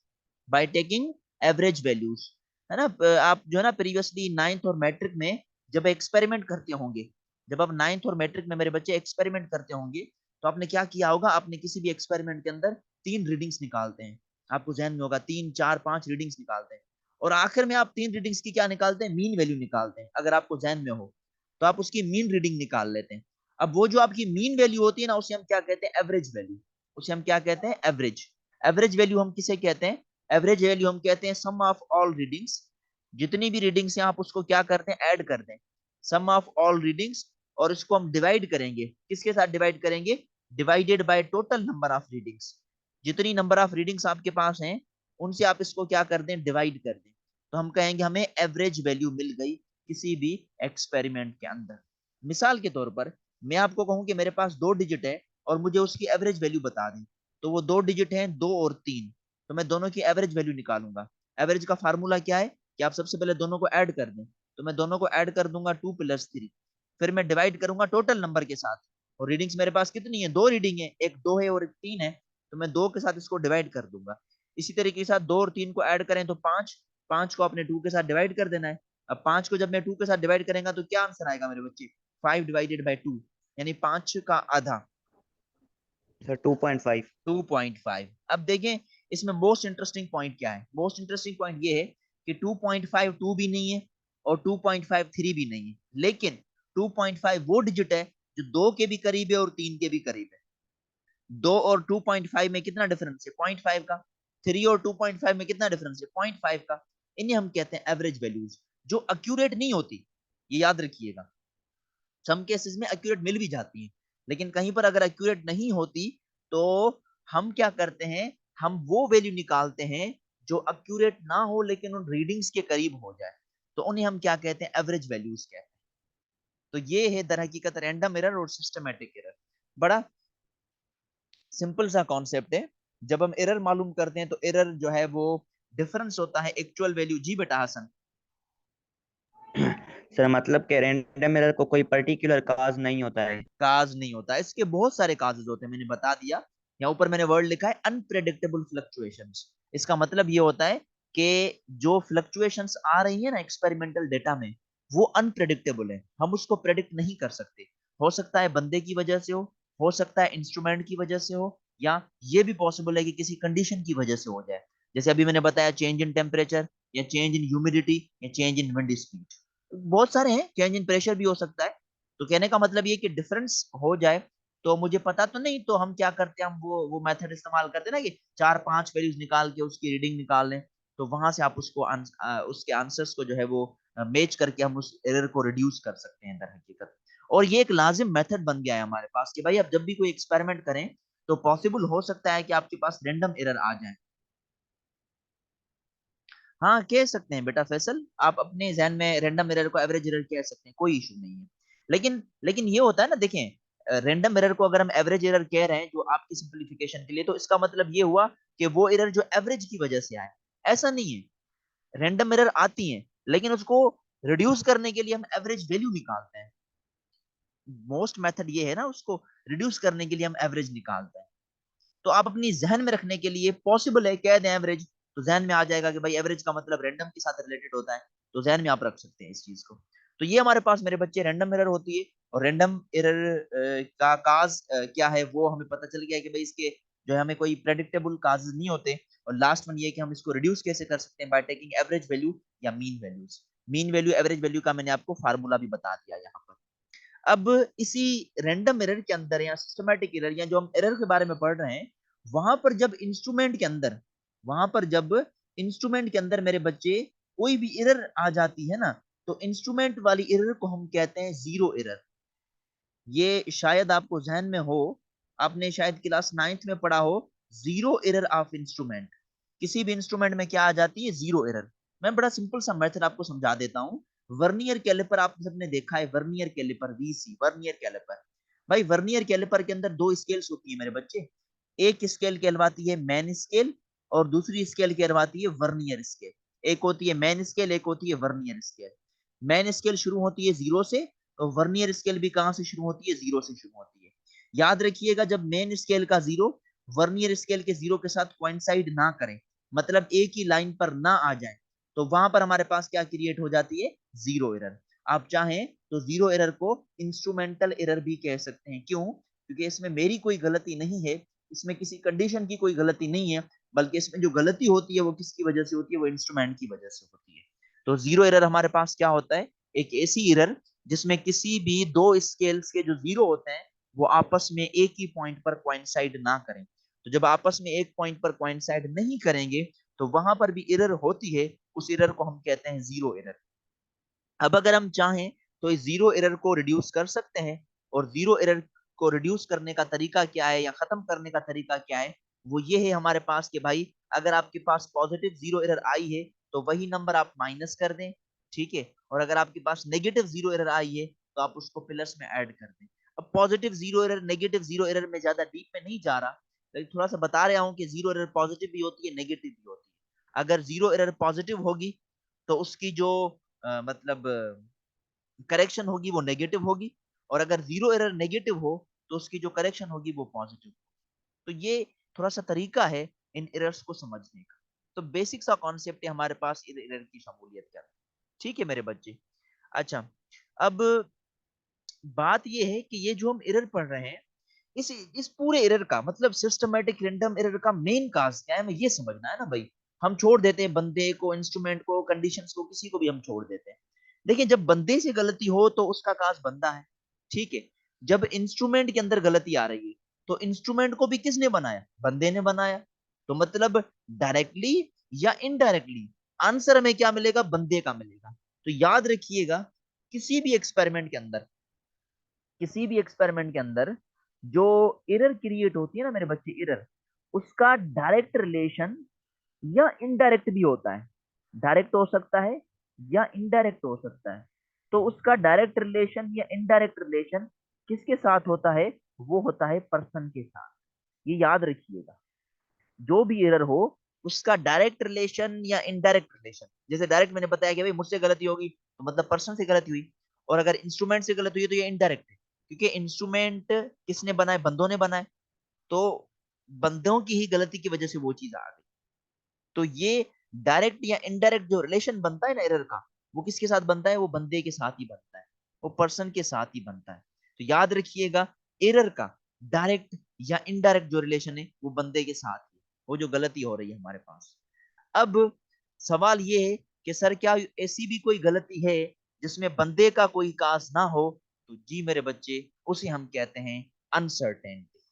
A: by taking average values, है ना। आप जो है ना प्रीवियसली नाइन्थ और मैट्रिक में जब एक्सपेरिमेंट करते होंगे, जब आप नाइन्थ और मैट्रिक में मेरे बच्चे एक्सपेरिमेंट करते होंगे, तो आपने क्या किया होगा, आपने किसी भी एक्सपेरिमेंट के अंदर 3 रीडिंग्स निकालते हैं, आपको ध्यान में होगा 3 4 5 रीडिंग्स निकालते हैं, और आखिर में आप 3 रीडिंग्स की क्या निकालते हैं, मीन वैल्यू निकालते हैं। अगर आपको ध्यान में हो तो आप उसकी मीन रीडिंग निकाल लेते हैं। अब वो जो आपकी मीन वैल्यू होती है ना, उसे हम क्या कहते हैं, एवरेज वैल्यू। उसे हम क्या कहते हैं, एवरेज। एवरेज वैल्यू हम किसे कहते हैं, एवरेज वैल्यू हम कहते हैं सम ऑफ ऑल रीडिंग्स, जितनी भी रीडिंग्स हैं आप उसको क्या करते हैं, ऐड कर दें, सम ऑफ ऑल रीडिंग्स, और इसको हम डिवाइड करेंगे, किसके साथ डिवाइड करेंगे, divided by total number of readings. जितनी नंबर ऑफ रीडिंग्स आपके पास हैं उनसे आप इसको क्या कर दें, डिवाइड कर दें। तो हम कहेंगे हमें एवरेज वैल्यू मिल गई किसी भी एक्सपेरिमेंट के अंदर। मिसाल के तौर पर मैं आपको कहूं कि मेरे पास 2 डिजिट है और मुझे उसकी एवरेज वैल्यू बता दें, तो वो 2 डिजिट हैं, 2 और 3, तो मैं दोनों की एवरेज वैल्यू निकालूंगा। एवरेज का फार्मूला क्या है कि आप सबसे पहले दोनों को ऐड कर दें, तो मैं दोनों को ऐड कर दूंगा 2 + 3, फिर मैं डिवाइड करूंगा टोटल नंबर के साथ। और रीडिंग्स मेरे पास कितनी है, 2 रीडिंग है, एक 2 है और एक 3 है, तो मैं 2 के साथ इसको डिवाइड कर दूंगा। इसी तरीके के साथ 2 और 3 को ऐड करें तो 5, 5 को अपने 2 के साथ डिवाइड कर देना है। अब 5 को जब मैं 2 के साथ डिवाइड करेंगे तो क्या आंसर आएगा मेरे बच्चे, 5/2, यानी 5 का आधा,
B: सर 2.5।
A: 2.5। अब देखें इसमें मोस्ट इंटरेस्टिंग पॉइंट क्या है, मोस्ट इंटरेस्टिंग पॉइंट ये है कि 2.5 2 भी नहीं है और 2.5 3 भी नहीं है, लेकिन 2.5 वो डिजिट है जो 2 के भी करीब है और 3 के भी करीब है। 2 और 2.5 में कितना डिफरेंस है, 0.5 का। 3 और 2.5 में कितना डिफरेंस है, 0.5 का। इन्हें हम कहते हैं एवरेज वैल्यूज, जो अक्यूरेट नहीं होती, ये याद रखिएगा। सम केसेस में एक्यूरेट मिल भी जाती है, लेकिन कहीं पर अगर एक्यूरेट नहीं होती तो हम क्या करते हैं, हम वो वैल्यू निकालते हैं जो एक्यूरेट ना हो लेकिन उन रीडिंग्स के करीब हो जाए, तो उन्हें हम क्या कहते हैं, एवरेज वैल्यूज कहते हैं। तो ये है दर हकीकत रैंडम एरर और सिस्टमेटिक एरर। बड़ा सिंपल सा कॉन्सेप्ट है। जब हम एरर मालूम करते हैं तो एरर जो है वो डिफरेंस होता है एक्चुअल वैल्यू। जी बेटा हसन।
B: सर मतलब कि रैंडम एरर को कोई पर्टिकुलर काज नहीं होता है।
A: काज नहीं होता, इसके बहुत सारे काजेज होते हैं, मैंने बता दिया। यहाँ ऊपर मैंने वर्ड लिखा है अनप्रेडिक्टेबल फ्लक्चुएशंस। इसका मतलब ये होता है कि जो फ्लक्चुएशंस आ रही है ना एक्सपेरिमेंटल डेटा में, वो अनप्रेडिक्टेबल है, हम उसको प्रेडिक्ट नहीं कर सकते। हो सकता है बंदे की वजह से हो सकता है इंस्ट्रूमेंट की वजह से हो, या ये भी पॉसिबल है कि किसी कंडीशन की वजह से हो जाए। जैसे अभी मैंने बताया चेंज इन टेम्परेचर, या चेंज इन ह्यूमिडिटी, या चेंज इन विंड स्पीड, बहुत सारे हैं, चेंज इन प्रेशर भी हो सकता है। तो कहने का मतलब ये कि डिफरेंस हो जाए तो मुझे पता तो नहीं, तो हम क्या करते हैं, हम वो मेथड इस्तेमाल करते हैं ना कि 4 5 वैल्यूज निकाल के उसकी रीडिंग निकाल लें, तो वहां से आप उसको उसके आंसर्स को जो है वो मैच करके हम उस एरर को रिड्यूस कर सकते हैं दर हकीकत। और ये एक लाजिम मेथड बन गया है हमारे पास कि भाई आप जब भी कोई एक्सपेरिमेंट करें तो पॉसिबल हो सकता है कि आपके पास रैंडम एरर आ जाए। हाँ कह सकते हैं बेटा फैसल, आप अपने जहन में रैंडम एरर को एवरेज एरर कह सकते हैं, कोई इशू नहीं है। लेकिन ये होता है ना, देखें रैंडम एरर को अगर हम एवरेज एरर कह रहे हैं जो आपकी सिंपलीफिकेशन के लिए, तो इसका मतलब ये हुआ कि वो एरर जो एवरेज की वजह से आए। ऐसा नहीं है, रैंडम एरर आती है लेकिन उसको रिड्यूस करने के लिए हम एवरेज वैल्यू निकालते हैं। मोस्ट मेथड ये है ना, उसको रिड्यूस करने के लिए हम एवरेज निकालते हैं। तो आप अपनी जहन में रखने के लिए पॉसिबल है कह दें एवरेज, तो जहन में आ जाएगा कि भाई एवरेज का मतलब रैंडम के साथ रिलेटेड होता है, तो जहन में आप रख सकते हैं इस चीज को। तो ये हमारे पास मेरे बच्चे रैंडम एरर होती है, और रैंडम एरर का काज क्या है वो हमें पता चल गया कि भाई इसके जो है हमें कोई प्रेडिक्टेबल काजेस नहीं होते। और लास्ट वन ये कि हम इसको रिड्यूस कैसे कर सकते हैं, बाय टेकिंग एवरेज वैल्यू या mean values. Mean value average value का मैंने आपको फार्मूला भी बता दिया यहाँ पर। अब इसी रैंडम एरर के अंदर या सिस्टमैटिक एरर या जो हम एरर के बारे में पढ़ रहे हैं, वहां पर जब इंस्ट्रूमेंट के अंदर वहां पर जब इंस्ट्रूमेंट के अंदर मेरे बच्चे कोई भी एरर आ जाती है ना, तो इंस्ट्रूमेंट वाली एरर को हम कहते हैं जीरो एरर। ये शायद आपको जहन में हो, आपने शायद क्लास 9th में पढ़ा हो, जीरो एरर ऑफ इंस्ट्रूमेंट। किसी भी इंस्ट्रूमेंट में क्या आ जाती है? Zero error. मैं बड़ा सिंपल सा मेथड आपको समझा देता हूँ। वर्नियर कैलिपर आप सबने देखा है, vernier caliper, VC vernier caliper. भाई वर्नियर कैलिपर के अंदर दो स्केल्स होती है मेरे बच्चे। एक स्केल कहलवाती है मैन स्केल और दूसरी स्केल कहलवाती है वर्नियर स्केल। एक होती है मैन स्केल, एक होती है वर्नियर स्केल। मैन स्केल शुरू होती है जीरो से, तो वर्नियर स्केल भी कहां से शुरू होती है? जीरो से शुरू होती है। याद रखिएगा, जब मेन स्केल का जीरो वर्नियर स्केल के जीरो के साथ कोइंसाइड ना करें, मतलब एक ही लाइन पर ना आ जाए, तो वहां पर हमारे पास क्या क्रिएट हो जाती है? Zero error. आप चाहें तो जीरो एरर को इंस्ट्रूमेंटल एरर भी कह सकते हैं। क्यों? क्योंकि इसमें मेरी कोई गलती नहीं है, इसमें किसी कंडीशन की कोई गलती नहीं है, बल्कि इसमें जो गलती होती है वो किसकी वजह से होती है? वो इंस्ट्रूमेंट की वजह से होती है। तो जीरो एरर हमारे पास क्या होता है? एक ऐसी एरर जिसमें किसी भी दो स्केल्स के जो जीरो होते हैं वो आपस में एक ही पॉइंट पर कोइंसाइड ना करें। तो जब आपस में एक पॉइंट पर कोइंसाइड नहीं करेंगे तो वहां पर भी एरर होती है, उस एरर को हम कहते हैं जीरो एरर। अब अगर हम चाहें तो इस जीरो एरर को रिड्यूस कर सकते हैं, और जीरो एरर को रिड्यूस करने का तरीका क्या है या खत्म करने का तरीका क्या है? वो ये है हमारे पास कि भाई अगर आपके पास पॉजिटिव जीरो एरर आई है तो वही नंबर आप माइनस कर दें, ठीक है। और अगर आपके पास नेगेटिव जीरो एरर आई है तो आप उसको प्लस में ऐड कर दें। अब positive zero error negative zero error में ज्यादा डीप में नहीं जा रहा, लेकिन थोड़ा सा बता रहा हूं कि जीरो एरर पॉजिटिव भी होती है, नेगेटिव भी होती है। अगर जीरो एरर पॉजिटिव होगी तो उसकी जो मतलब करेक्शन होगी वो नेगेटिव होगी, और अगर जीरो एरर नेगेटिव हो तो उसकी जो करेक्शन होगी वो पॉजिटिव। तो ये थोड़ा सा तरीका है इन एरर्स को समझने का। तो बेसिक सा कॉन्सेप्ट है हमारे पास एरर की शमूलियत का। ठीक है मेरे बच्चे। अच्छा, अब बात ये है कि ये जो हम एरर पढ़ रहे हैं, इस पूरे एरर का मतलब सिस्टमैटिक रैंडम एरर का मेन काज क्या है, हमें ये समझना है ना भाई। हम छोड़ देते हैं बंदे को, इंस्ट्रूमेंट को, कंडीशंस को, किसी को भी हम छोड़ देते हैं। देखिए, जब बंदे से गलती हो तो उसका काज बंदा है, ठीक है। जब इंस्ट्रूमेंट के अंदर गलती आ रही है तो इंस्ट्रूमेंट को भी किसने बनाया? बंदे ने बनाया। तो मतलब डायरेक्टली या इनडायरेक्टली आंसर हमें क्या मिलेगा? बंदे का मिलेगा। तो याद रखिएगा, किसी भी एक्सपेरिमेंट के अंदर, किसी भी एक्सपेरिमेंट के अंदर जो एरर क्रिएट होती है ना मेरे बच्चे, एरर, उसका डायरेक्ट रिलेशन या इनडायरेक्ट भी होता है। डायरेक्ट हो सकता है या इनडायरेक्ट हो सकता है। तो उसका डायरेक्ट रिलेशन या इनडायरेक्ट रिलेशन किसके साथ होता है? वो होता है पर्सन के साथ। ये याद रखिएगा, जो भी एरर हो उसका डायरेक्ट रिलेशन या इनडायरेक्ट रिलेशन। जैसे डायरेक्ट मैंने बताया कि भाई मुझसे गलती होगी तो मतलब पर्सन से गलती हुई, और अगर इंस्ट्रूमेंट से गलती हुई तो ये इनडायरेक्ट है, क्योंकि इंस्ट्रूमेंट किसने बनाए? बंदों ने बनाए। तो बंदों की ही गलती की वजह से वो चीज आ गई। तो ये डायरेक्ट या इनडायरेक्ट जो रिलेशन बनता है ना एरर का, वो किसके साथ बनता है? वो बंदे के साथ ही बनता है, वो पर्सन के साथ ही बनता है। तो याद रखिएगा, एरर का डायरेक्ट या इनडायरेक्ट जो रिलेशन है वो बंदे के साथ है, वो जो गलती हो रही है हमारे पास। अब सवाल ये है कि सर क्या ऐसी भी कोई गलती है जिसमें बंदे का कोई काज ना हो? तो जी मेरे बच्चे, उसे हम कहते हैं अनसर्टेनिटी।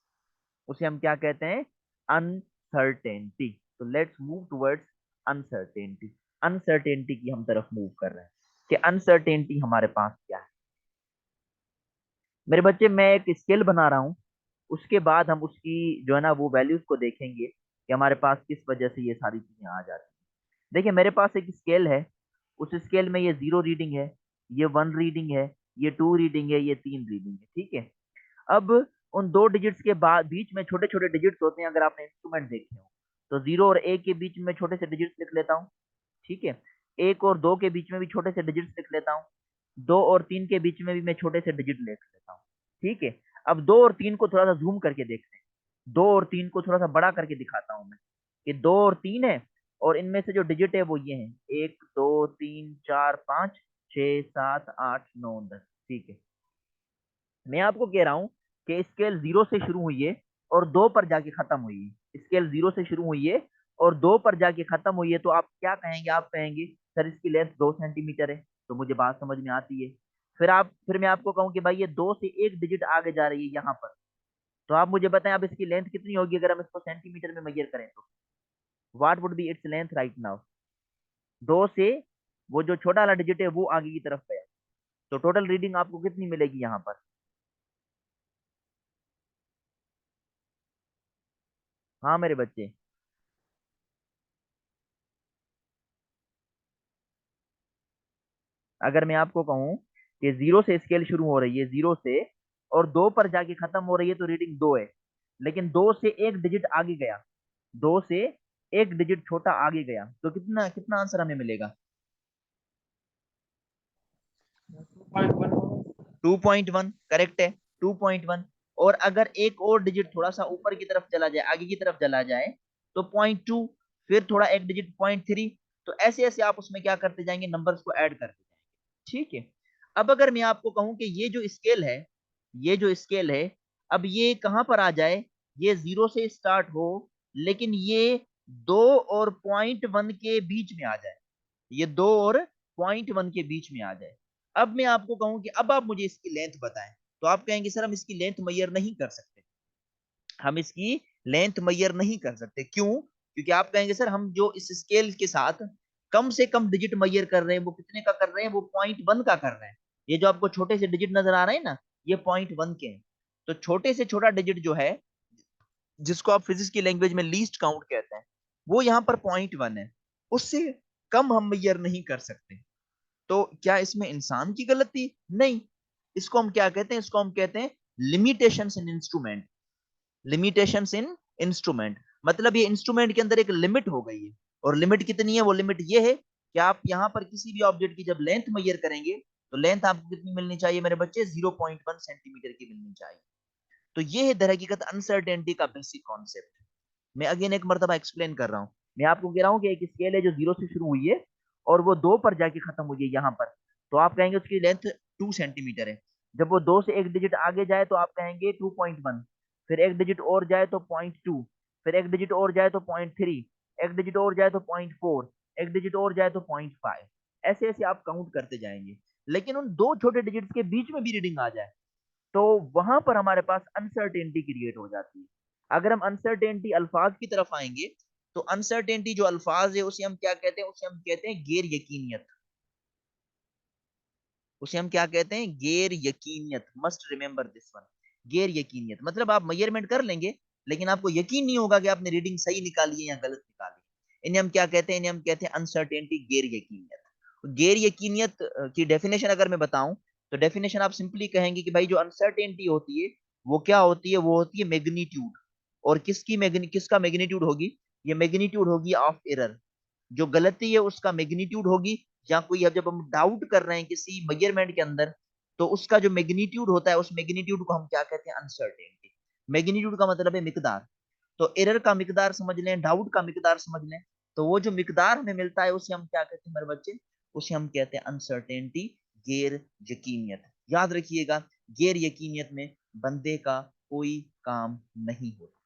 A: उसे हम क्या कहते हैं? अनसर्टेनिटी। तो let's move towards uncertainty. Uncertainty की हम तरफ मूव कर रहे हैं कि अनसर्टेनिटी हमारे पास क्या है। मेरे बच्चे, मैं एक स्केल बना रहा हूँ, उसके बाद हम उसकी जो है ना वो वैल्यूज को देखेंगे कि हमारे पास किस वजह से ये सारी चीजें आ जाती हैं। देखिए, मेरे पास एक स्केल है, उस स्केल में ये 0 रीडिंग है, ये 1 रीडिंग है, ये 2 रीडिंग है, ये 3 रीडिंग है, ठीक है। अब उन दो डिजिट्स के बाद बीच में छोटे छोटे डिजिट्स होते हैं, अगर आपने इंस्ट्रूमेंट देखे हो तो 0 और 1 के बीच में छोटे से डिजिट्स लिख लेता हूँ, ठीक है। 1 और 2 के बीच में भी छोटे से डिजिट्स लिख लेता हूँ, 2 और 3 के बीच में भी मैं छोटे से डिजिट लिख लेता हूँ, ठीक है। अब 2 और 3 को थोड़ा सा जूम करके देखते हैं, 2 और 3 को थोड़ा सा बड़ा करके दिखाता हूँ मैं कि 2 और 3 है, और इनमें से जो डिजिट है वो ये है, 1 2 3 4 5 6 7 8 9 10, ठीक है। मैं आपको कह रहा हूँ कि स्केल 0 से शुरू हुई है और 2 पर जाके खत्म हुई है। स्केल 0 से शुरू हुई है और 2 पर जाके खत्म हुई है, तो आप क्या कहेंगे? आप कहेंगे सर इसकी लेंथ 2 सेंटीमीटर है। तो मुझे बात समझ में आती है। फिर मैं आपको कहूँ कि भाई ये 2 से 1 डिजिट आगे जा रही है यहाँ पर, तो आप मुझे बताएं अब इसकी लेंथ कितनी होगी अगर हम इसको सेंटीमीटर में मेजर करें तो? What would be its length right now? 2 से वो जो छोटा वाला डिजिट है वो आगे की तरफ गया, तो टोटल रीडिंग आपको कितनी मिलेगी यहाँ पर? हाँ मेरे बच्चे, अगर मैं आपको कहूं कि जीरो से स्केल शुरू हो रही है, जीरो से, और दो पर जाके खत्म हो रही है, तो रीडिंग दो है। लेकिन दो से एक डिजिट आगे गया, दो से एक डिजिट छोटा आगे गया, तो कितना कितना आंसर हमें मिलेगा?
C: 2.1।
A: 2.1 करेक्ट है, 2.1। और अगर एक और डिजिट थोड़ा सा ऊपर की तरफ चला जाए, आगे की तरफ चला जाए, तो 0.2, फिर थोड़ा एक डिजिट 0.3। तो ऐसे ऐसे आप उसमें क्या करते जाएंगे, नंबर्स को ऐड करते जाएंगे। ठीक है। अब अगर मैं आपको कहूं कि ये जो स्केल है, ये जो स्केल है, अब ये कहां पर आ जाए, ये जीरो से स्टार्ट हो, लेकिन ये दो और 0.1 के बीच में आ जाए, ये दो और 0.1 के बीच में आ जाए। अब मैं आपको कहूं कि अब आप मुझे इसकी लेंथ बताएं, तो आप कहेंगे सर हम इसकी लेंथ मैयर नहीं कर सकते, हम इसकी लेंथ मैयर नहीं कर सकते। क्यों? क्योंकि आप कहेंगे सर हम जो इस स्केल के साथ कम से कम डिजिट मैयर कर रहे हैं, वो कितने का कर रहे हैं, वो 0.1 का कर रहे हैं। ये जो आपको छोटे से डिजिट नजर आ रहे हैं ना, ये 0.1 के हैं। तो छोटे से छोटा डिजिट जो है, जिसको आप फिजिक्स की लैंग्वेज में लीस्ट काउंट कहते हैं, वो यहाँ पर 0.1 है, उससे कम हम मैयर नहीं कर सकते। तो क्या इसमें इंसान की गलती? नहीं। इसको हम क्या कहते हैं, इसको हम कहते हैं लिमिटेशंस इन इंस्ट्रूमेंट। लिमिटेशंस इन इंस्ट्रूमेंट मतलब ये इंस्ट्रूमेंट के अंदर एक लिमिट हो गई है। और लिमिट कितनी है? वो लिमिट ये है कि आप यहां पर किसी भी ऑब्जेक्ट की जब लेंथ मेजर करेंगे, तो लेंथ आपको कितनी मिलनी चाहिए मेरे बच्चे? 0.1 सेंटीमीटर की मिलनी चाहिए। तो ये है दर हकीकत अनसर्टेनिटी का बेसिक कॉन्सेप्ट। मैं अगेन एक मरतबा एक्सप्लेन कर रहा हूँ। मैं आपको कह रहा हूँ कि एक स्केल है जो जीरो से शुरू हुई है और वो दो पर जाके खत्म हुई है यहाँ पर, तो आप कहेंगे उसकी लेंथ 2 सेंटीमीटर है। जब वो दो से एक डिजिट आगे जाए तो आप कहेंगे 2.1, फिर एक डिजिट और जाए तो 0.2, फिर एक डिजिट और जाए तो 0.3, एक डिजिट और जाए तो 0.4, एक डिजिट और जाए तो 0.5। ऐसे ऐसे आप काउंट करते जाएंगे। लेकिन उन दो छोटे डिजिट्स के बीच में भी रीडिंग आ जाए, तो वहां पर हमारे पास अनसर्टेनिटी क्रिएट हो जाती है। अगर हम अनसर्टेनिटी अल्फाज की तरफ आएंगे, तो अनसर्टेनिटी जो अल्फाज है उसे हम क्या कहते हैं? उसे हम कहते हैं गैर यकीनियत। उसे हम क्या कहते हैं? गैर यकीनियत। Must remember this one. गैर यकीनियत मतलब आप मेजरमेंट कर लेंगे, लेकिन आपको यकीन नहीं होगा कि आपने रीडिंग सही निकाली है या गलत निकाली है। इन्हें हम क्या कहते हैं? इन्हें हम कहते हैं अनसर्टेनिटी, गैर यकीनियत। गैर यकीनियत की डेफिनेशन अगर मैं बताऊं, तो डेफिनेशन आप सिंपली कहेंगे कि भाई जो अनसर्टेनिटी होती है वो क्या होती है? वो होती है मैग्नीट्यूड। और किसका मैग्नीट्यूड होगी? ये मैग्नीट्यूड होगी ऑफ एरर। जो गलती है उसका मैग्नीट्यूड होगी, या कोई अब जब हम डाउट कर रहे हैं किसी मेजरमेंट के अंदर, तो उसका जो मैग्नीट्यूड होता है, उस मैग्नीट्यूड को हम क्या कहते हैं? अनसर्टेनिटी। मैग्नीट्यूड का मतलब है मिकदार। तो एरर का मिकदार समझ लें, डाउट का मिकदार समझ लें, तो वो जो मिकदार हमें मिलता है उसे हम क्या कहते हैं मेरे बच्चे? उसे हम कहते हैं अनसर्टेनिटी, गैर यकीनियत। याद रखिएगा, गैर यकीनियत में बंदे का कोई काम नहीं होता।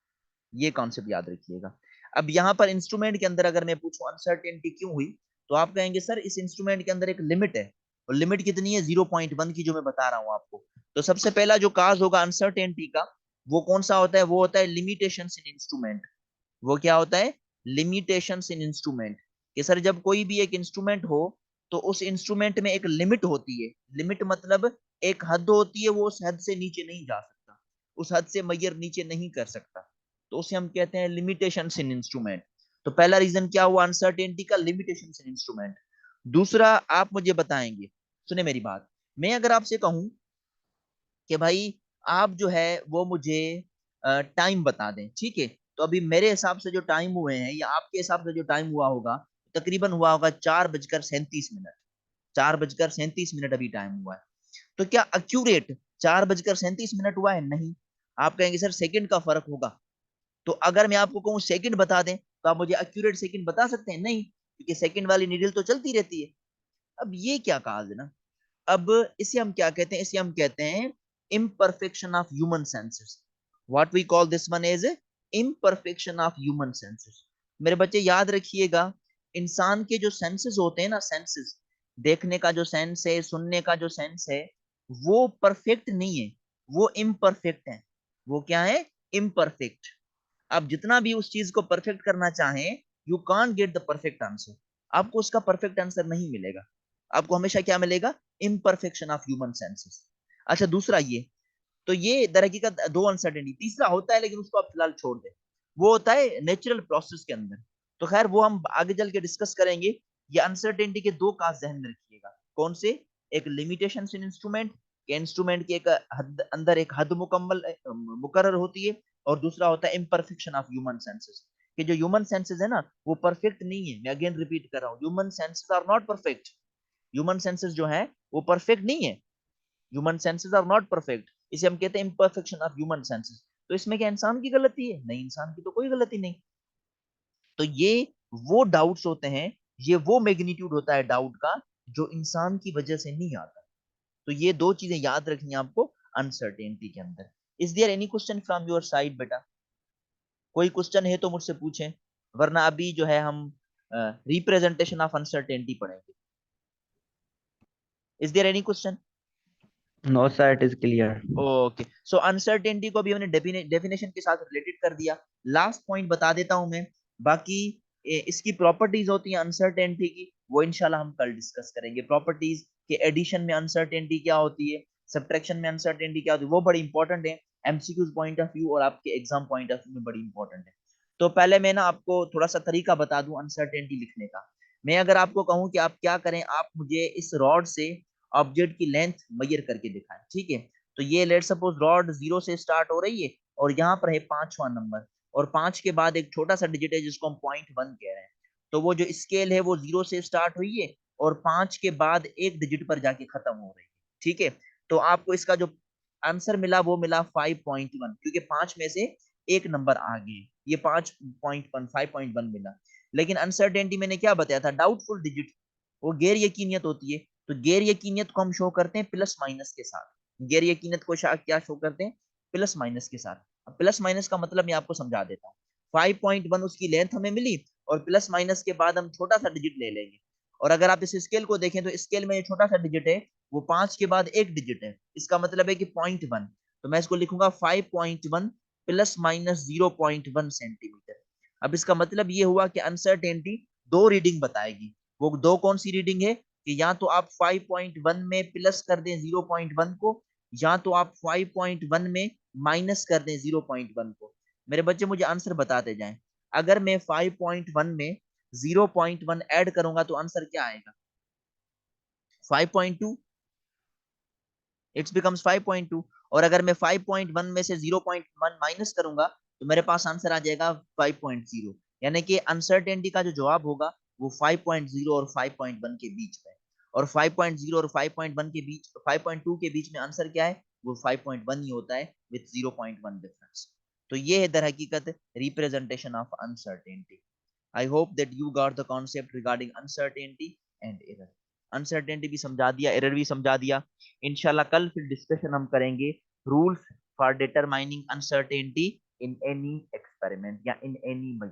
A: ये कॉन्सेप्ट याद रखिएगा। अब यहाँ पर इंस्ट्रूमेंट के अंदर अगर मैं पूछूं अनसर्टेनिटी क्यों हुई, तो आप कहेंगे सर इस इंस्ट्रूमेंट के अंदर एक लिमिट है। और लिमिट कितनी है? 0.1 की, जो मैं बता रहा हूं आपको। तो सबसे पहला जो काज होगा अनसर्टेनिटी का, वो कौन सा होता है? वो होता है लिमिटेशंस इन इंस्ट्रूमेंट। वो क्या होता है? लिमिटेशंस इन इंस्ट्रूमेंट। कि सर जब कोई भी एक इंस्ट्रूमेंट हो, तो उस इंस्ट्रूमेंट में एक लिमिट होती है। लिमिट मतलब एक हद होती है, वो उस हद से नीचे नहीं जा सकता, उस हद से मैयर नीचे नहीं कर सकता। तो उसे हम कहते हैं लिमिटेशंस इन इंस्ट्रूमेंट। तो पहला रीजन क्या हुआ अनसर्टेनिटी का? लिमिटेशंस इन इंस्ट्रूमेंट। दूसरा आप मुझे बताएंगे, सुने मेरी बात, मैं अगर आपसे कहूं कि भाई आप जो है वो मुझे टाइम बता दें, ठीक है? तो अभी मेरे हिसाब से जो टाइम हुए हैं, या आपके हिसाब से जो टाइम हुआ होगा, तकरीबन हुआ होगा 4:37। 4:37 अभी टाइम हुआ है। तो क्या अक्यूरेट 4:37 हुआ है? नहीं। आप कहेंगे सर सेकंड का फर्क होगा। तो अगर मैं आपको कहूँ सेकंड बता दें, तो आप मुझे एक्यूरेट सेकंड बता सकते हैं? नहीं, क्योंकि सेकंड वाली नीडल तो चलती रहती है। अब ये क्या कहा है ना, अब इसे हम क्या कहते हैं? इसे हम कहते हैं imperfection of human senses. What we call this one is imperfection of human senses. मेरे बच्चे याद रखिएगा, इंसान के जो सेंसेस होते हैं ना, सेंसेस, देखने का जो सेंस है, सुनने का जो सेंस है, वो परफेक्ट नहीं है, वो इम्परफेक्ट है। वो क्या है? इम्परफेक्ट। आप जितना भी उस चीज को परफेक्ट करना चाहें, you can't get the perfect answer. आपको उसका परफेक्ट आंसर नहीं मिलेगा। आपको हमेशा क्या मिलेगा? Imperfection of human senses. अच्छा दूसरा ये, तो ये दर हकीकत दो अनसर्टेनिटी। तीसरा होता है लेकिन उसको आप फिलहाल छोड़ दें। वो होता है नेचुरल प्रोसेस के अंदर। तो खैर वो हम आगे चल के डिस्कस करेंगे। ये अनसर्टेनिटी के दो काज ध्यान में रखिएगा। कौन से? एक लिमिटेशन इन इंस्ट्रूमेंट के इंस्ट्रूमेंट की एक हद अंदर एक हद मुकम्मल मुकर्रर होती है, और दूसरा होता है इम्परफेक्शन ऑफ ह्यूमन सेंसेस, कि जो ह्यूमन सेंसेस है ना वो परफेक्ट नहीं है। मैं अगेन रिपीट कर रहा हूँ, human senses are not perfect. Human senses जो है वो परफेक्ट नहीं है। Human senses are not perfect, इसे हम कहते हैं इम्परफेक्शन ऑफ ह्यूमन सेंसेस। तो इसमें क्या इंसान की गलती है? नहीं, इंसान की तो कोई गलती नहीं। तो ये वो डाउट्स होते हैं, ये वो मैग्नीट्यूड होता है डाउट का जो इंसान की वजह से नहीं आता। तो ये दो चीजें याद रखनी है आपको अनसर्टेनिटी के अंदर। Is there any question from your side बेटा? कोई क्वेश्चन है तो मुझसे पूछें, वरना अभी जो है हम रिप्रेजेंटेशन ऑफ अनसर्टेनिटी पढ़ेंगे। Is there any question?
B: No sir, it is clear.
A: Okay, so uncertainty को भी हमने डेफिनेशन के साथ रिलेटेड कर दिया। लास्ट पॉइंट बता देता हूं मैं, बाकी इसकी प्रॉपर्टीज होती हैं अनसर्टेनिटी की, वो इंशाल्लाह हम कल डिस्कस करेंगे। प्रॉपर्टीज के एडिशन में अनसर्टेनिटी क्या होती है, सब्ट्रैक्शन में अनसर्टेनिटी क्या होती है, वो बड़ी इंपॉर्टेंट है एमसीक्यूज पॉइंट ऑफ व्यू और आपके एग्जाम पॉइंट ऑफ व्यू में बड़ी इंपॉर्टेंट है। तो पहले मैं ना आपको थोड़ा सा तरीका बता दूं अनसर्टेनिटी लिखने का। मैं अगर आपको कहूं कि आप क्या करें, आप मुझे इस रॉड से ऑब्जेक्ट की लेंथ मेजर करके दिखाएं, ठीक है? तो ये लेट सपोज रॉड 0 से स्टार्ट हो रही है और यहाँ पर है 5वां नंबर, और 5 के बाद एक छोटा सा डिजिट है जिसको हम 0.1 कह रहे हैं। तो वो जो स्केल है वो 0 से स्टार्ट हुई है और 5 के बाद एक डिजिट पर जाके खत्म हो रही है, ठीक है? तो आपको इसका जो आंसर मिला वो मिला 5.1, क्योंकि 5 में से एक नंबर आगे, ये 5.1 5.1 मिला। लेकिन अनसर्टेनिटी मैंने क्या बताया था? डाउटफुल डिजिट, वो गैर यकीनियत होती है। तो गैर यकीनियत को हम शो करते हैं प्लस माइनस के साथ। गैर यकीनियत को क्या शो करते हैं? प्लस माइनस के साथ। अब प्लस माइनस का मतलब मैं आपको समझा देता हूँ। 5.1 उसकी लेंथ हमें मिली, और प्लस माइनस के बाद हम छोटा सा डिजिट ले लेंगे। और अगर आप इस स्केल को देखें तो स्केल में ये छोटा सा डिजिट है वो 5 के बाद एक डिजिट है, इसका मतलब है कि 0.1। तो मैं इसको लिखूंगा 5.1 प्लस माइनस 0.1 सेंटीमीटर। अब इसका मतलब ये हुआ कि अनसर्टेनिटी दो रीडिंग बताएगी। वो दो कौन सी रीडिंग है? कि या तो आप 5.1 में प्लस कर दें 0.1 को, या तो आप 5.1 में माइनस कर दें 0.1 को। मेरे बच्चे मुझे आंसर बताते जाएं। अगर मैं 5.1 में 0.1 ऐड करूंगा तो आंसर क्या आएगा? 5.2। It's becomes 5.2। और अगर मैं 5.1 में से 0.1 माइनस करूंगा तो मेरे पास आंसर आ जाएगा 5.0। यानी कि अनसर्टेनिटी का जो जवाब होगा वो 5.0 और 5.1 के बीच में। और 5.0 और 5.1 के बीच, 5.2 के बीच में आंसर क्या है? वो 5.1 ही होता है विथ 0.1 डिफरेंस। तो ये है दर हकीकत representation of uncertainty. I hope that you got the concept regarding uncertainty and error. Uncertainty भी समझा दिया, एरर भी समझा दिया। इंशाल्लाह कल फिर डिस्कशन हम करेंगे rules for determining uncertainty in any experiment या इन एनी